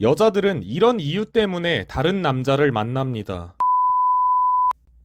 여자들은 이런 이유 때문에 다른 남자를 만납니다.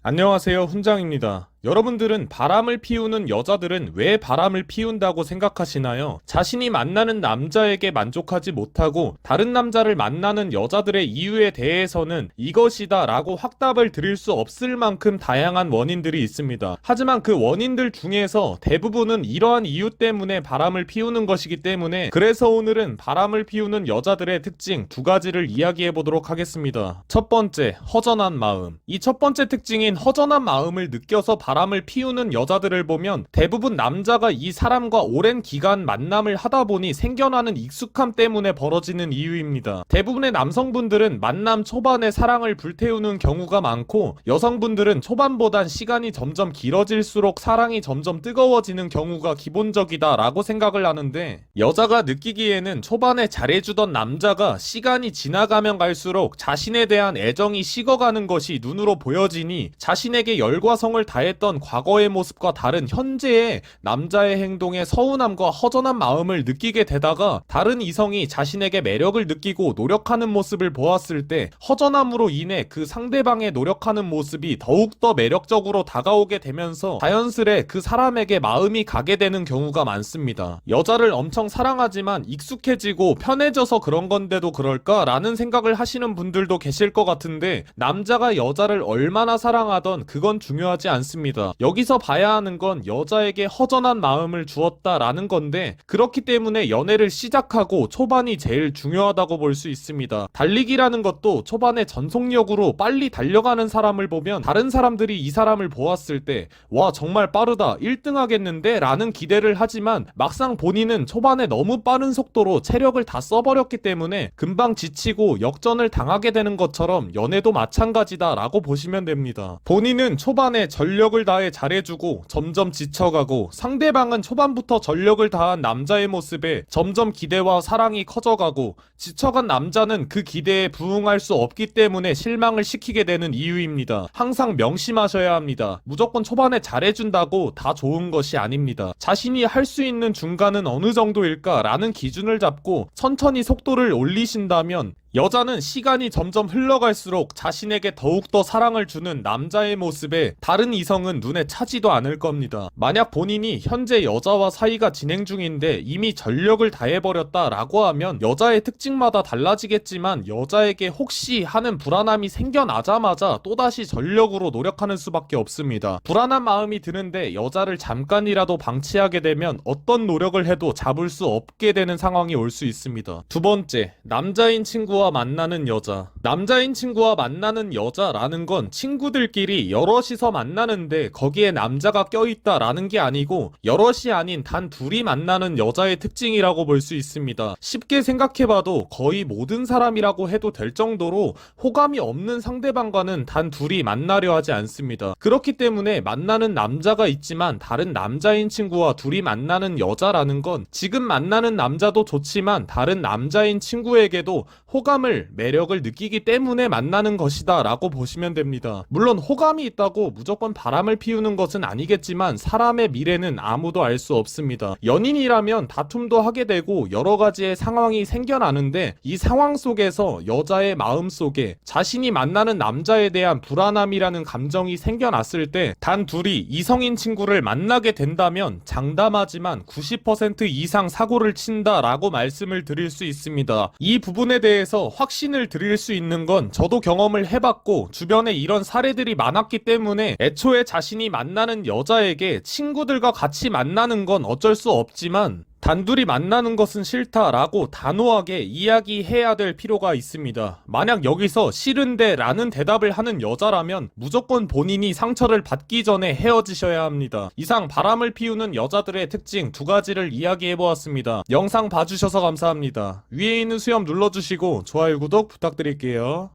안녕하세요, 훈장입니다. 여러분들은 바람을 피우는 여자들은 왜 바람을 피운다고 생각하시나요? 자신이 만나는 남자에게 만족하지 못하고 다른 남자를 만나는 여자들의 이유에 대해서는 이것이다 라고 확답을 드릴 수 없을 만큼 다양한 원인들이 있습니다. 하지만 그 원인들 중에서 대부분은 이러한 이유 때문에 바람을 피우는 것이기 때문에 그래서 오늘은 바람을 피우는 여자들의 특징 두 가지를 이야기해 보도록 하겠습니다. 첫 번째, 허전한 마음. 이 첫 번째 특징인 허전한 마음을 느껴서 바람을 피우는 여자들을 보면 대부분 남자가 이 사람과 오랜 기간 만남을 하다 보니 생겨나는 익숙함 때문에 벌어지는 이유입니다. 대부분의 남성분들은 만남 초반에 사랑을 불태우는 경우가 많고 여성분들은 초반보단 시간이 점점 길어질수록 사랑이 점점 뜨거워지는 경우가 기본적이다 라고 생각을 하는데, 여자가 느끼기에는 초반에 잘해주던 남자가 시간이 지나가면 갈수록 자신에 대한 애정이 식어가는 것이 눈으로 보여지니 자신에게 열과 성을 다했던 과거의 모습과 다른 현재의 남자의 행동에 서운함과 허전한 마음을 느끼게 되다가 다른 이성이 자신에게 매력을 느끼고 노력하는 모습을 보았을 때 허전함으로 인해 그 상대방의 노력하는 모습이 더욱더 매력적으로 다가오게 되면서 자연스레 그 사람에게 마음이 가게 되는 경우가 많습니다. 여자를 엄청 사랑하지만 익숙해지고 편해져서 그런 건데도 그럴까라는 생각을 하시는 분들도 계실 것 같은데, 남자가 여자를 얼마나 사랑하던 그건 중요하지 않습니다. 여기서 봐야 하는 건 여자에게 허전한 마음을 주었다라는 건데, 그렇기 때문에 연애를 시작하고 초반이 제일 중요하다고 볼 수 있습니다. 달리기라는 것도 초반에 전속력으로 빨리 달려가는 사람을 보면 다른 사람들이 이 사람을 보았을 때 와, 정말 빠르다, 1등 하겠는데 라는 기대를 하지만 막상 본인은 초반에 너무 빠른 속도로 체력을 다 써버렸기 때문에 금방 지치고 역전을 당하게 되는 것처럼 연애도 마찬가지다 라고 보시면 됩니다. 본인은 초반에 전력을 다해 잘해주고 점점 지쳐가고, 상대방은 초반부터 전력을 다한 남자의 모습에 점점 기대와 사랑이 커져가고, 지쳐간 남자는 그 기대에 부응할 수 없기 때문에 실망을 시키게 되는 이유입니다. 항상 명심하셔야 합니다. 무조건 초반에 잘해준다고 다 좋은 것이 아닙니다. 자신이 할 수 있는 중간은 어느 정도일까 라는 기준을 잡고 천천히 속도를 올리신다면 여자는 시간이 점점 흘러갈수록 자신에게 더욱더 사랑을 주는 남자의 모습에 다른 이성은 눈에 차지도 않을 겁니다. 만약 본인이 현재 여자와 사이가 진행 중인데 이미 전력을 다해버렸다 라고 하면 여자의 특징마다 달라지겠지만 여자에게 혹시 하는 불안함이 생겨나자마자 또다시 전력으로 노력하는 수밖에 없습니다. 불안한 마음이 드는데 여자를 잠깐이라도 방치하게 되면 어떤 노력을 해도 잡을 수 없게 되는 상황이 올 수 있습니다. 두 번째, 남자인 친구와 만나는 여자. 남자인 친구와 만나는 여자라는 건 친구들끼리 여럿이서 만나는데 거기에 남자가 껴있다라는 게 아니고 여럿이 아닌 단 둘이 만나는 여자의 특징이라고 볼 수 있습니다. 쉽게 생각해봐도 거의 모든 사람이라고 해도 될 정도로 호감이 없는 상대방과는 단 둘이 만나려 하지 않습니다. 그렇기 때문에 만나는 남자가 있지만 다른 남자인 친구와 둘이 만나는 여자라는 건 지금 만나는 남자도 좋지만 다른 남자인 친구에게도 호감을, 매력을 느끼기 때문에 만나는 것이다 라고 보시면 됩니다. 물론 호감이 있다고 무조건 바람을 피우는 것은 아니겠지만 사람의 미래는 아무도 알 수 없습니다. 연인이라면 다툼도 하게 되고 여러 가지의 상황이 생겨나는데 이 상황 속에서 여자의 마음 속에 자신이 만나는 남자에 대한 불안함이라는 감정이 생겨났을 때 단 둘이 이성인 친구를 만나게 된다면 장담하지만 90% 이상 사고를 친다라고 말씀을 드릴 수 있습니다. 이 부분에 대해서 확신을 드릴 수 있는 건 저도 경험을 해봤고 주변에 이런 사례들이 많았기 때문에 애초에 자신이 만나는 여자에게 친구들과 같이 만나는 건 어쩔 수 없지만 단둘이 만나는 것은 싫다라고 단호하게 이야기해야 될 필요가 있습니다. 만약 여기서 싫은데 라는 대답을 하는 여자라면 무조건 본인이 상처를 받기 전에 헤어지셔야 합니다. 이상 바람을 피우는 여자들의 특징 두 가지를 이야기해보았습니다. 영상 봐주셔서 감사합니다. 위에 있는 수염 눌러주시고 좋아요, 구독 부탁드릴게요.